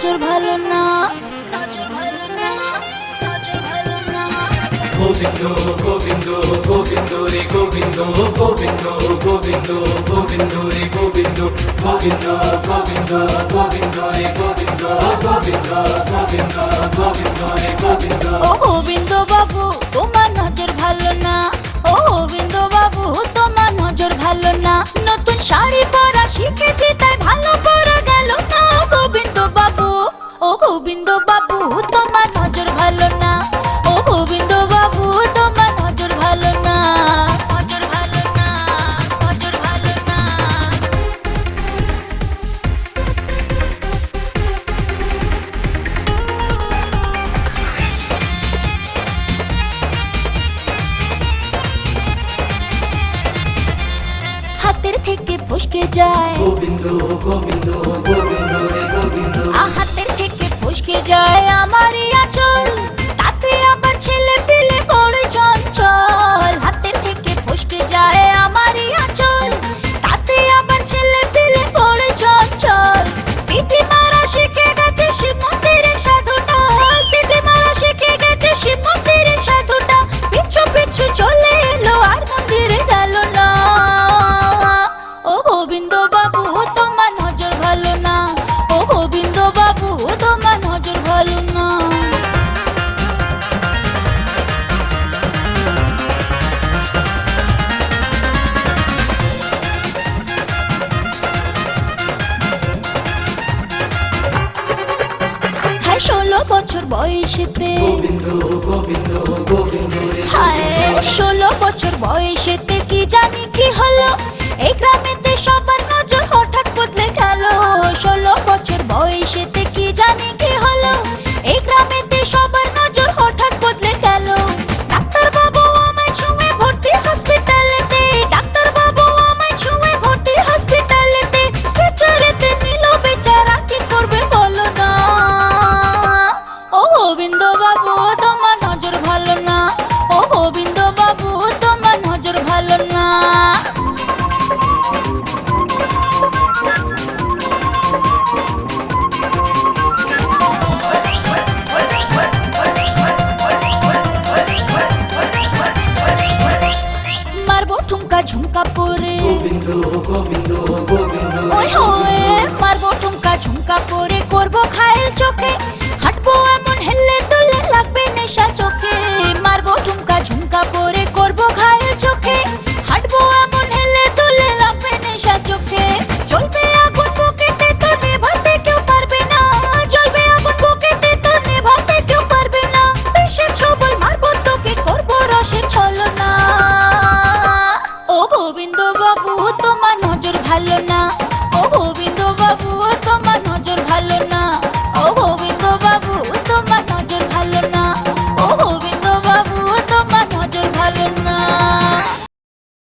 নজর ভালো না, নজর ভালো না, নজর ভালো না। গোবিন্দ গোবিন্দ গোবিন্দ রে গোবিন্দ গোবিন্দ গোবিন্দ গোবিন্দ রে গোবিন্দ গোবিন্দ গোবিন্দ গোবিন্দ রে গোবিন্দ গোবিন্দ গোবিন্দ গোবিন্দ রে গোবিন্দ। ও গোবিন্দ বাবু তোমার নজর ভালো না, ও গোবিন্দ বাবু তোমার নজর ভালো না। নতুন শাড়ি পরা শিখেছি তাই ভালো পরা গেল না। ও গোবিন্দ বাবু, ও গোবিন্দ বাবু তোমার নজর ভালো না, ও গোবিন্দ বাবু তোমার নজর ভালো না, নজর ভালো না, নজর ভালো না। হাতের থেকে ফসকে যায় গোবিন্দ গোবিন্দ গোবিন্দ রে গোবিন্দ। হাতের থেকে ফসকে যায় আমারই আঁচল, তাতে আবার ছেলে পেলে বড় চঞ্চল। হাতের থেকে ফসকে যায় আমারই আঁচল, তাতে আবার ছেলে পেলে বড় চঞ্চল। সিটি মারা শিখে গেছে শিব মন্দিরের সাধুটা, সিটি মারা শিখে গেছে শিব মন্দিরের সাধুটা। পিছু পিছু চলে এলো আর মন্দিরে গেল না। ও গোবিন্দ বাবু তোমার নজর ভালো না, ও গোবিন্দ বাবু তোমার নজর ভালো না। হ্যাঁ 16 বছর বয়সেতে, গোবিন্দ গোবিন্দ গোবিন্দ রে হায় 16 বছর বয়সেতে কি জানি কি হলো, এই গ্রামেতে সবার নজর হঠাৎ বদলে গেল। 16 বছর বয়সেতে কি জানি কি হলো, এই গ্রামেতে সবার নজর হঠাৎ বদলে গেল। ডাক্তার বাবু আমায় ছুঁয়ে ভর্তি হসপিটালেতে, ডাক্তার বাবু আমায় ছুঁয়ে ভর্তি হসপিটালেতে। স্ট্রেচারেতে নিল বেচারা, কি করবে বলো না। ও গোবিন্দ বাবু তোমার নজর ভালো না, ও গোবিন্দ বাবু তোমার নজর ভালো না। মারবো ঠুমকা ঝুমকা পরে, গোবিন্দ গোবিন্দ গোবিন্দ ওই হোয়ে মারবো ঠুমকা ঝুমকা পরে, করবো ঘায়েল চোখে, হাঁটবো এমন হেললে দুললে লাগবে নেশা চোখে। মারবো ঠুমকা ঝুমকা পরে, করবো ঘায়েল চোখে, হাঁটবো এমন হেললে দুললে লাগবে নেশা চোখে। জ্বলবে আগুন বুকেতে তোর নেভাতে কেউ পারবে না, জ্বলবে আগুন বুকেতে তোর নেভাতে কেউ পারবে না। বিষের ছবল মারবো তোকে, করবো রসের ছলনা। ও গোবিন্দ বাবু তোমার নজর ভালো না,